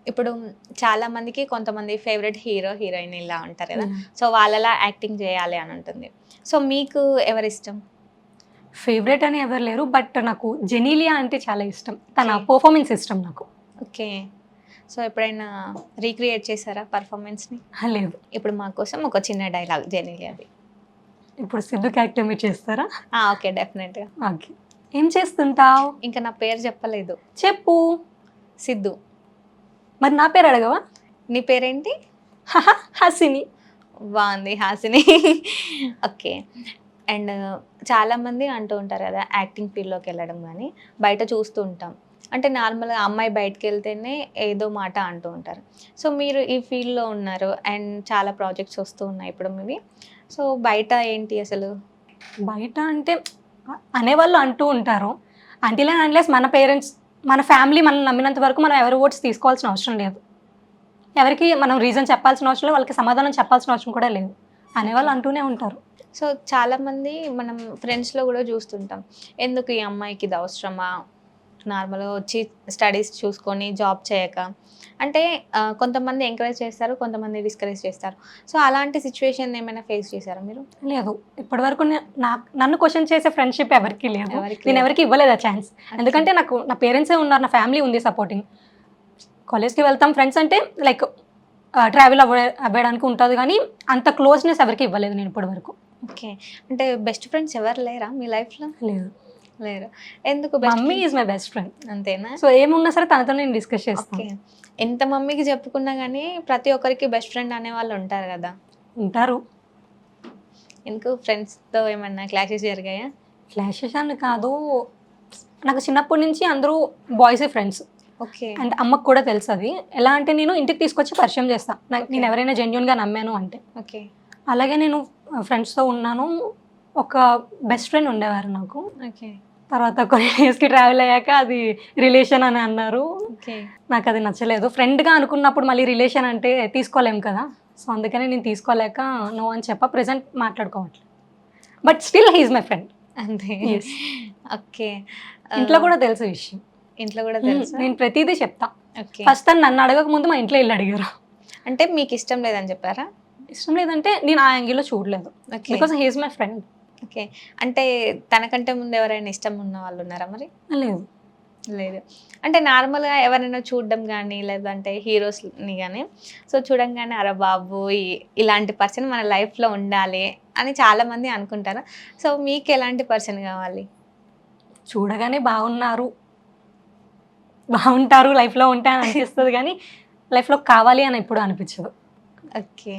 ఇప్పుడు చాలా మందికి కొంతమంది ఫేవరెట్ హీరో, హీరోయిన్ ఇలా ఉంటారు కదా! యాహ్! సో, వాళ్ళలా యాక్టింగ్ చేయాలి అని ఉంటుంది. సో, మీకు ఎవరిష్టం? ఫేవరెట్ అని ఎవరు లేరు. బట్ నాకు జెనీలియా అంటే చాలా ఇష్టం. తన ఓకే. పెర్ఫార్మన్స్ ఇష్టం నాకు. ఓకే. సో, ఎప్పుడైనా రీక్రియేట్ చేసారా పర్ఫార్మెన్స్‌ని? లేదు. ఇప్పుడు మా కోసం ఒక చిన్న డైలాగ్ జెనీలియాది. ఇప్పుడు సిద్ధు క్యారెక్టర్ మీరు చేస్తారా? ఓకే. డెఫినెట్‌గా. ఓకే. ఏం చేస్తుంటావు? ఇంకా నా పేరు చెప్పలేదు. చెప్పు. సిద్ధు. మరి నా పేరు అడగవా? నీ పేరేంటి? హసిని. బావుంది హాసిని. ఓకే. అండ్ చాలామంది అంటూ ఉంటారు కదా! యాక్టింగ్ ఫీల్డ్‌లోకి వెళ్ళడం గానీ, బయట చూస్తూ ఉంటాం. అంటే నార్మల్‌గా అమ్మాయి బయటికెళ్తేనే ఏదో మాట అంటూ ఉంటారు. సో, మీరు ఈ ఫీల్డ్‌లో ఉన్నారు అండ్ చాలా ప్రాజెక్ట్స్ వస్తూ ఉన్నాయి ఇప్పుడు మీవి. సో, బయట ఏంటి అసలు? బయట అంటే అనేవాళ్ళు అంటూ ఉంటారు. అంటిల్ అండ్ అన్లెస్ మన పేరెంట్స్, మన ఫ్యామిలీ మనల్ని నమ్మినంత వరకు మనం ఎవరి ఓట్స్ తీసుకోవాల్సిన అవసరం లేదు. ఎవరికి మనం రీజన్ చెప్పాల్సిన అవసరం లేదు. వాళ్ళకి సమాధానం చెప్పాల్సిన అవసరం కూడా లేదు. అనేవాళ్ళు అంటూనే ఉంటారు. సో, చాలామంది మనం ఫ్రెండ్స్‌లో గూడా చూస్తుంటాం. ఎందుకు ఈ అమ్మాయికి ఇది అవసరమా? నార్మల్‌గా వచ్చి స్టడీస్ చూసుకొని జాబ్ చేయక. అంటే కొంతమంది ఎంకరేజ్ చేస్తారు. కొంతమంది డిస్కరేజ్ చేస్తారు. సో, అలాంటి సిట్యుయేషన్ ఏమైనా ఫేస్ చేసారా మీరు? లేదు. ఇప్పటివరకు నన్ను క్వెషన్ చేసే ఫ్రెండ్‌షిప్ ఎవరికీ లేదు. ఎవరికీ నేను లేదు. ఎవరికీ ఇవ్వలేదు ఆ ఛాన్స్. ఎందుకంటే నాకు నా పేరెంట్సే ఉన్నారు. నా ఫ్యామిలీ ఉంది సపోర్టింగ్. కాలేజ్‌కి వెళ్తాం. ఫ్రెండ్స్ అంటే లైక్ ట్రావెల్ అవ్వడానికి ఉంటది గానీ, అంత క్లోజ్‌నెస్ ఎవరికీ ఇవ్వలేదు నేను ఇప్పటివరకు. ఓకే. అంటే బెస్ట్ ఫ్రెండ్స్ ఎవరు లేరా మీ లైఫ్‌లో? లేదు. లేరు. ఎందుకు best mummy friends? Is my best friend. అంతేనా? సో, ఏమున్నా సరే తనతో నేను డిస్కస్ చేస్తాను. ఓకే. ఎంత మమ్మీకి చెప్పుకున్నా గానీ ప్రతి ఒక్కరికి బెస్ట్ ఫ్రెండ్ అనేవాళ్ళు ఉంటారు గదా! ఉంటారు. ఎందుకు ఫ్రెండ్స్‌తో ఏమన్నా క్లాషెస్ జరిగాయా? క్లాషెస్ అని కాదు. నాకు చిన్నప్పటి నుంచి అందరూ బాయ్సే ఫ్రెండ్స్. ఓకే. అంటే అమ్మకు కూడా తెలుసది. ఎలా అంటే నేను ఇంటికి తీసుకొచ్చి పరిచయం చేస్తా. ఓకే. నేను ఎవరైనా జెన్యూన్‌గా నమ్మాను అంటే. ఓకే. అలాగే నేను ఫ్రెండ్స్‌తో ఉన్నాను. ఒక బెస్ట్ ఫ్రెండ్ ఉండేవారు నాకు. ఓకే. తర్వాత కొన్ని డేస్‌కి ట్రావెల్ అయ్యాక అది రిలేషన్ అని అన్నారు. ఓకే. నాకది నచ్చలేదు. ఫ్రెండ్‌గా అనుకున్నప్పుడు మళ్ళీ రిలేషన్ అంటే తీసుకోలేం కదా! సో, అందుకని నేను తీసుకోలేక నో అని చెప్పా. ప్రెజెంట్ మాట్లాడుకోవట్లేదు. But still he is my friend. అంతే. యెస్. ఓకే. ఇంట్లో కూడా తెలుసు ఈ విషయం. ఇంట్లో గూడా తెలుసా? నేను ప్రతీదీ చెప్తా. ఓకే. ఫస్ట్ తను నన్ను అడగక ముందు మా ఇంట్లో ఎళ్లి అడిగారు. అంటే మీకిష్టం లేదని చెప్పారా? ఇష్టం లేదంటే నేను ఆ యాంగిల్‌లో చూడలేదు. Okay. Because he is my friend. Okay. అంటే తనకంటే ముందు ఎవరైనా ఇష్టం ఉన్న వాళ్ళు ఉన్నారా మరి? లేదు. లేదు. అంటే నార్మల్‌గా ఎవరైనా చూడడం గానీ, లేదంటే హీరోస్‌ని గానీ, సో, చూడంగానే అరె బాబు! ఇలాంటి పర్సన్ మన లైఫ్‌లో ఉండాలి అని చాలామంది అనుకుంటారు. సో, మీకెలాంటి పర్సన్ గావాలి? చూడగానే బావుంటారు, లైఫ్‌లో ఉంటే అని అనిపిస్తది గానీ, లైఫ్‌లో కావాలి అని ఎప్పుడు అనిపించదు. ఓకే.